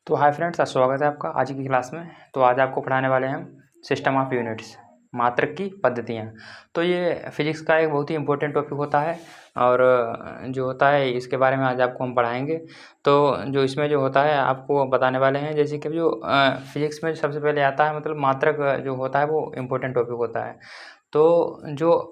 तो hi friends, स्वागत है आपका आज की क्लास में। तो आज आपको पढ़ाने वाले हैं हम सिस्टम ऑफ यूनिट्स, मात्रक की पद्धतियाँ। तो ये फिजिक्स का एक बहुत ही इम्पोर्टेंट टॉपिक होता है और जो होता है इसके बारे में आज आपको हम पढ़ाएंगे। तो जो इसमें जो होता है आपको बताने वाले हैं, जैसे कि जो फिजिक्स में सबसे पहले आता है मतलब मात्रक जो होता है वो इम्पोर्टेंट टॉपिक होता है। तो जो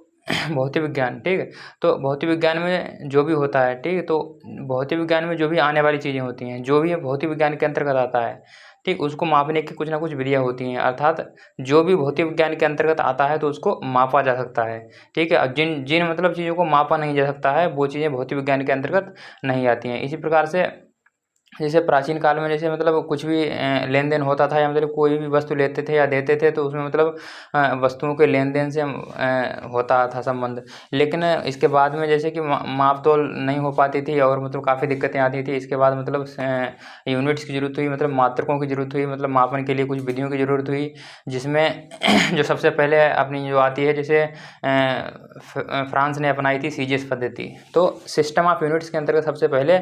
भौतिक विज्ञान, ठीक है। तो भौतिक विज्ञान में जो भी होता है, ठीक है, तो भौतिक विज्ञान में जो भी आने वाली चीज़ें होती हैं, जो भी भौतिक विज्ञान के अंतर्गत आता है, ठीक, उसको मापने की कुछ ना कुछ विधियाँ होती हैं। अर्थात जो भी भौतिक विज्ञान के अंतर्गत आता है तो उसको मापा जा सकता है, ठीक है। अब जिन जिन मतलब चीज़ों को मापा नहीं जा सकता है वो चीज़ें भौतिक विज्ञान के अंतर्गत नहीं आती हैं। इसी प्रकार से जैसे प्राचीन काल में जैसे मतलब कुछ भी लेन देन होता था या मतलब कोई भी वस्तु लेते थे या देते थे तो उसमें मतलब वस्तुओं के लेन देन से होता था संबंध। लेकिन इसके बाद में जैसे कि माप तोल नहीं हो पाती थी और मतलब काफ़ी दिक्कतें आती थी। इसके बाद मतलब यूनिट्स की ज़रूरत हुई, मतलब मात्रकों की ज़रूरत हुई, मतलब मापन के लिए कुछ विधियों की ज़रूरत हुई, जिसमें जो सबसे पहले अपनी जो आती है, जैसे फ्रांस ने अपनाई थी सीजीएस पद्धति। तो सिस्टम ऑफ यूनिट्स के अंतर्गत सबसे पहले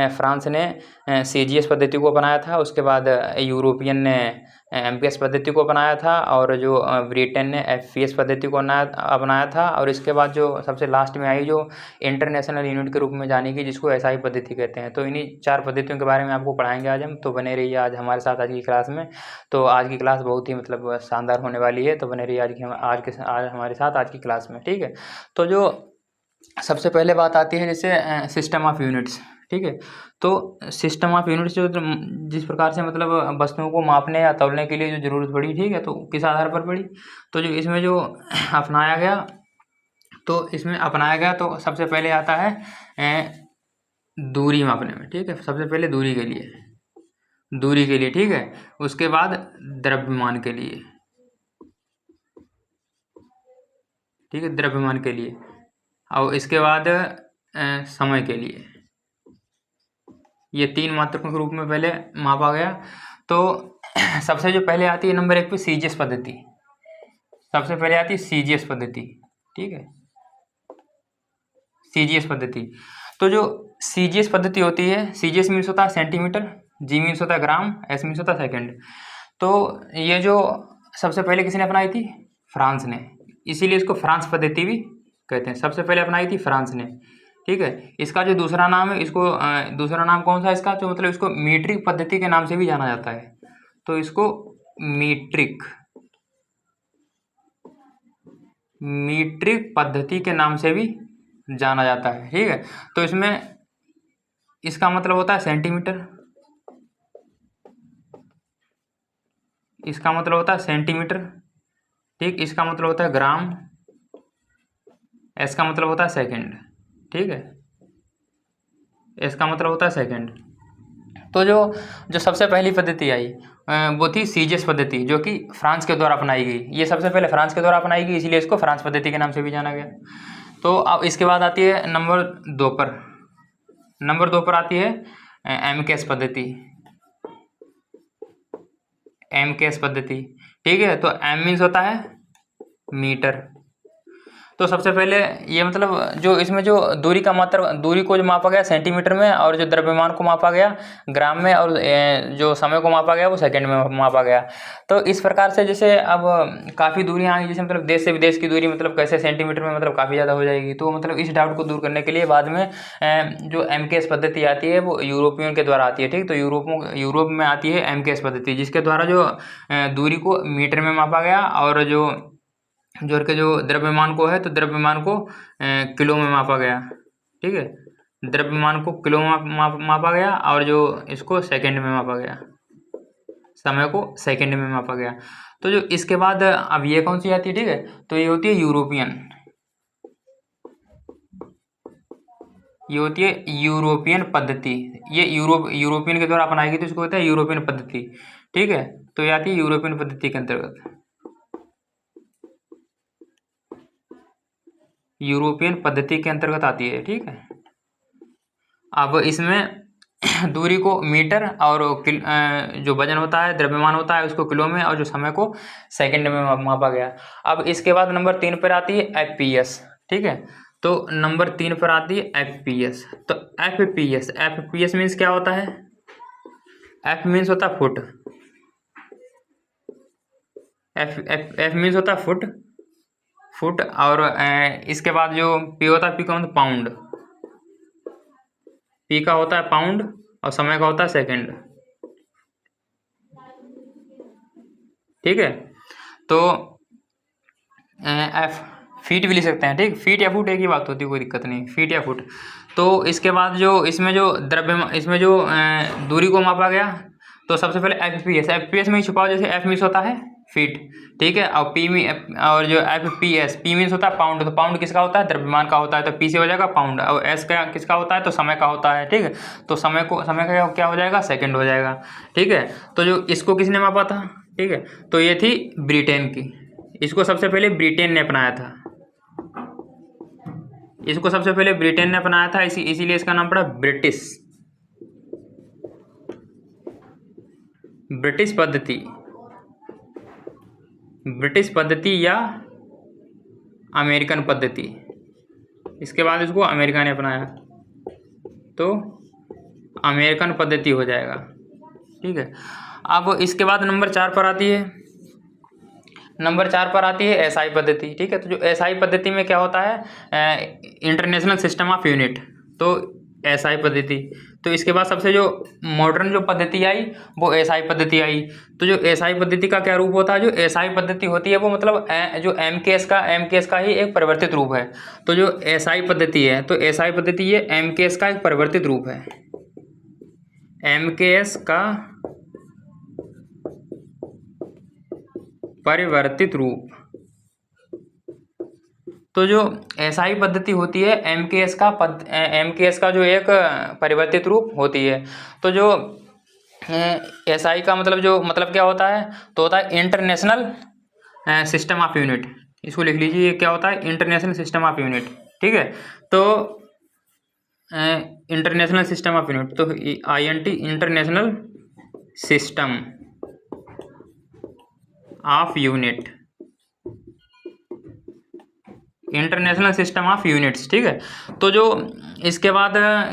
फ्रांस ने सीजीएस पद्धति को अपनाया था। उसके बाद यूरोपियन ने एमपीएस पद्धति को अपनाया था और जो ब्रिटेन ने एफपीएस पद्धति को अपनाया था। और इसके बाद जो सबसे लास्ट में आई जो इंटरनेशनल यूनिट के रूप में जानी गई, जिसको एसआई पद्धति कहते हैं। तो इन्हीं 4 पद्धतियों के बारे में आपको पढ़ाएंगे आज हम। तो बने रहिए आज हमारे साथ आज की क्लास में। तो आज की क्लास बहुत ही मतलब शानदार होने वाली है। तो बने रहिए आज हमारे साथ आज की क्लास में, ठीक है। तो जो सबसे पहले बात आती है जैसे सिस्टम ऑफ यूनिट्स, ठीक है। तो सिस्टम ऑफ यूनिट्स जो जिस प्रकार से मतलब वस्तुओं को मापने या तौलने के लिए जो ज़रूरत पड़ी, ठीक है, तो किस आधार पर पड़ी, तो जो इसमें जो अपनाया गया, तो सबसे पहले आता है दूरी मापने में, ठीक है। सबसे पहले दूरी के लिए, ठीक है। उसके बाद द्रव्यमान के लिए, ठीक है, द्रव्यमान के लिए। और इसके बाद समय के लिए। ये 3 मात्रकों के रूप में पहले मापा गया। तो सबसे जो पहले आती है नंबर 1 पे सीजीएस पद्धति। सबसे पहले आती है सीजीएस पद्धति, ठीक है, सीजीएस पद्धति। तो जो सीजीएस पद्धति होती है, सीजीएस मीन्स होता है सेंटीमीटर, जी मीन्स होता है ग्राम, एस मीन्स होता है सेकंड। तो ये जो सबसे पहले किसने अपनाई थी, फ्रांस ने, इसीलिए इसको फ्रांस पद्धति भी कहते हैं। सबसे पहले अपनाई थी फ्रांस ने, ठीक है। इसका जो दूसरा नाम है, इसको दूसरा नाम कौन सा है इसका, तो मतलब इसको मीट्रिक पद्धति के नाम से भी जाना जाता है। तो इसको मीट्रिक पद्धति के नाम से भी जाना जाता है, ठीक है। तो इसमें इसका मतलब होता है सेंटीमीटर, इसका मतलब होता है सेंटीमीटर, ठीक। इसका मतलब होता है ग्राम, इसका मतलब होता है सेकंड, ठीक है, इसका मतलब होता है सेकंड। तो जो सबसे पहली पद्धति आई वो थी सीजीएस पद्धति, जो कि फ्रांस के द्वारा अपनाई गई। ये सबसे पहले फ्रांस के द्वारा अपनाई गई, इसीलिए इसको फ्रांस पद्धति के नाम से भी जाना गया। तो अब इसके बाद आती है नंबर 2 पर आती है एमकेएस पद्धति, ठीक है। तो एम मीन्स होता है मीटर। तो सबसे पहले ये मतलब जो इसमें जो दूरी को जो मापा गया सेंटीमीटर में, और जो द्रव्यमान को मापा गया ग्राम में, और जो समय को मापा गया वो सेकंड में मापा गया। तो इस प्रकार से जैसे अब काफ़ी दूरियां आई, जैसे मतलब देश से विदेश की दूरी मतलब कैसे सेंटीमीटर में मतलब काफ़ी ज़्यादा हो जाएगी। तो मतलब इस डाउट को दूर करने के लिए बाद में जो एमकेएस पद्धति आती है वो यूरोपियन के द्वारा आती है, ठीक। तो यूरोप में आती है एमकेएस पद्धति, जिसके द्वारा जो दूरी को मीटर में मापा गया, और जो के जो द्रव्यमान को है तो द्रव्यमान को किलो में मापा गया, ठीक है। द्रव्यमान को किलो में मापा गया, और जो इसको सेकंड में मापा गया, समय को सेकंड में मापा गया। तो जो इसके बाद अब ये कौन सी आती है, ठीक है, तो ये होती है यूरोपियन पद्धति। ये यूरोपियन के द्वारा अपनाई गई, तो इसको कहते हैं यूरोपियन पद्धति, ठीक है। तो ये आती है यूरोपियन पद्धति के अंतर्गत, यूरोपियन पद्धति के अंतर्गत आती है, ठीक है। अब इसमें दूरी को मीटर, और जो वजन होता है द्रव्यमान होता है उसको किलो में, और जो समय को सेकंड में मापा गया। अब इसके बाद नंबर 3 पर आती है एफपीएस, ठीक है। तो नंबर 3 पर आती है एफपीएस। तो एफपीएस मीन्स क्या होता है, एफ मीन्स होता है फुट, एफ मीन्स होता है फुट। और इसके बाद जो पी होता है, पी का मतलब पाउंड, पी का होता है पाउंड और समय का होता है सेकंड। ठीक है, तो एफ फीट भी लिख सकते हैं, ठीक, फीट या फुट एक ही बात होती है, कोई दिक्कत नहीं, फीट या फुट। तो इसके बाद जो इसमें जो इसमें जो दूरी को मापा गया, तो सबसे पहले एफ पी एस में ही छुपाओ, जैसे एफ मीन्स होता है फीट, ठीक है, और पी में और जो एफ पी मीन्स होता है पाउंड, तो पाउंड किसका होता है, द्रव्यमान का होता है, तो पी से हो जाएगा पाउंड, और एस का किसका होता है, तो समय का होता है, ठीक है, तो समय का क्या हो जाएगा, सेकंड हो जाएगा, ठीक है। तो जो इसको किसने मापा था, ठीक है, तो ये थी ब्रिटेन की, इसको सबसे पहले ब्रिटेन ने अपनाया था, इसको सबसे पहले ब्रिटेन ने अपनाया था, इसीलिए इसका नाम पड़ा ब्रिटिश पद्धति या अमेरिकन पद्धति। इसके बाद इसको अमेरिका ने अपनाया, तो अमेरिकन पद्धति हो जाएगा, ठीक है। अब इसके बाद नंबर 4 पर आती है एसआई पद्धति, ठीक है। तो जो एसआई पद्धति में क्या होता है, इंटरनेशनल सिस्टम ऑफ यूनिट, तो एसआई पद्धति। तो इसके बाद सबसे जो मॉडर्न जो पद्धति आई वो एसआई पद्धति आई। तो जो एसआई पद्धति का क्या रूप होता है, जो एसआई पद्धति होती है वो मतलब जो एमकेएस का ही एक परिवर्तित रूप है। तो जो एसआई पद्धति है, तो एसआई पद्धति ये एमकेएस का एक परिवर्तित रूप है, एमकेएस का परिवर्तित रूप। तो जो एसआई पद्धति होती है एमकेएस का जो एक परिवर्तित रूप होती है। तो जो एसआई का मतलब क्या होता है, तो होता है इंटरनेशनल सिस्टम ऑफ यूनिट, इसको लिख लीजिए, क्या होता है, इंटरनेशनल सिस्टम ऑफ यूनिट, ठीक है। तो इंटरनेशनल सिस्टम ऑफ यूनिट, तो INT international system of unit, international system of units, ठीक है। तो जो इसके बाद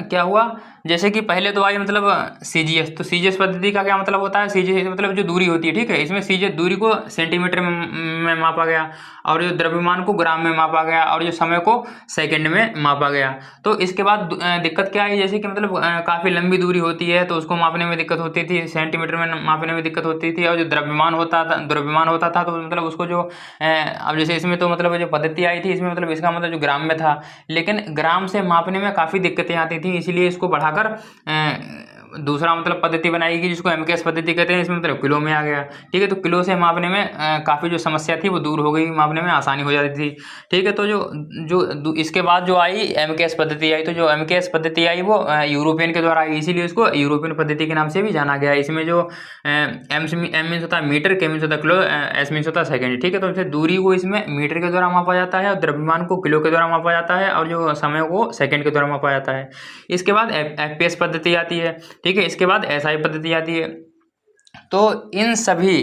क्या हुआ, जैसे कि पहले तो आई मतलब सीजीएस, तो सीजीएस पद्धति का क्या मतलब होता है, सीजीएस मतलब जो दूरी होती है, ठीक है, इसमें सीजीएस दूरी को सेंटीमीटर में मापा गया, और जो द्रव्यमान को ग्राम में मापा गया, और जो समय को सेकंड में मापा गया। तो इसके बाद दिक्कत क्या आई, जैसे कि मतलब काफ़ी लंबी दूरी होती है तो उसको मापने में दिक्कत होती थी, सेंटीमीटर में मापने में दिक्कत होती थी, और जो द्रव्यमान होता था तो मतलब उसको जो अब जैसे इसमें तो मतलब जो पद्धति आई थी इसमें मतलब इसका मतलब जो ग्राम में था, लेकिन ग्राम से मापने में काफ़ी दिक्कतें आती थी, इसलिए इसको बढ़ाकर दूसरा मतलब पद्धति बनाई गई जिसको एमकेएस पद्धति कहते हैं, इसमें मतलब किलो में आ गया, ठीक है। तो किलो से मापने में काफ़ी जो समस्या थी वो दूर हो गई, मापने में आसानी हो जाती थी, ठीक है। तो जो इसके बाद जो आई एमकेएस पद्धति आई, तो जो एमकेएस पद्धति आई वो यूरोपियन के द्वारा आई, इसीलिए इसको यूरोपियन पद्धति के नाम से भी जाना गया। इसमें जो एम मीन्स होता है मीटर, के मीन्स होता है किलो, एस मीन्स होता है सेकेंड, ठीक है। तो दूरी को इसमें मीटर के द्वारा मापा जाता है, और द्रव्यमान को किलो के द्वारा मापा जाता है, और जो समय को सेकेंड के द्वारा मापा जाता है। इसके बाद एफपीएस पद्धति आती है, ठीक है। इसके बाद एसआई पद्धति आती है। तो इन सभी,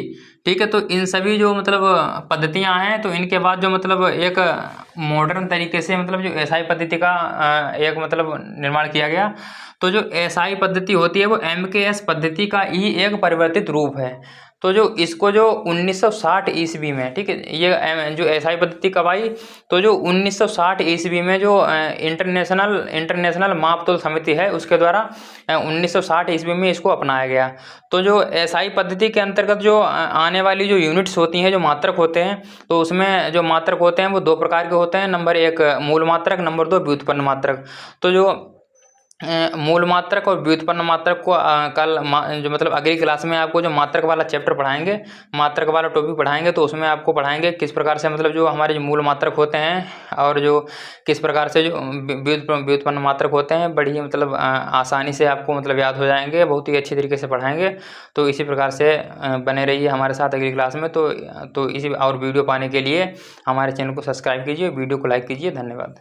ठीक है, तो इन सभी जो मतलब पद्धतियां हैं, तो इनके बाद जो मतलब एक मॉडर्न तरीके से मतलब जो एसआई पद्धति का एक मतलब निर्माण किया गया। तो जो एसआई पद्धति होती है वो एमकेएस पद्धति का ही एक परिवर्तित रूप है। तो जो इसको जो 1960 ईस्वी में, ठीक है, ये जो एसआई पद्धति कब आई, तो जो 1960 ईस्वी में जो इंटरनेशनल मापतोल समिति है उसके द्वारा 1960 ईस्वी में इसको अपनाया गया। तो जो एसआई पद्धति के अंतर्गत जो आने वाली जो यूनिट्स होती हैं, जो मात्रक होते हैं, तो उसमें जो मात्रक होते हैं वो 2 प्रकार के होते हैं, नंबर 1 मूल मात्रक, नंबर 2 व्युत्पन्न मात्रक। तो जो मूल मात्रक और व्युत्पन्न मात्रक को कल जो मतलब अगली क्लास में आपको जो मात्रक वाला चैप्टर पढ़ाएंगे, मात्रक वाला टॉपिक पढ़ाएंगे, तो उसमें आपको पढ़ाएंगे किस प्रकार से मतलब जो हमारे जो मूल मात्रक होते हैं और जो किस प्रकार से जो व्युत्पन्न मात्रक होते हैं, बड़ी मतलब आसानी से आपको मतलब याद हो जाएंगे, बहुत ही अच्छी तरीके से पढ़ाएंगे। तो इसी प्रकार से बने रहिए हमारे साथ अगली क्लास में। तो इसी और वीडियो पाने के लिए हमारे चैनल को सब्सक्राइब कीजिए, वीडियो को लाइक कीजिए। धन्यवाद।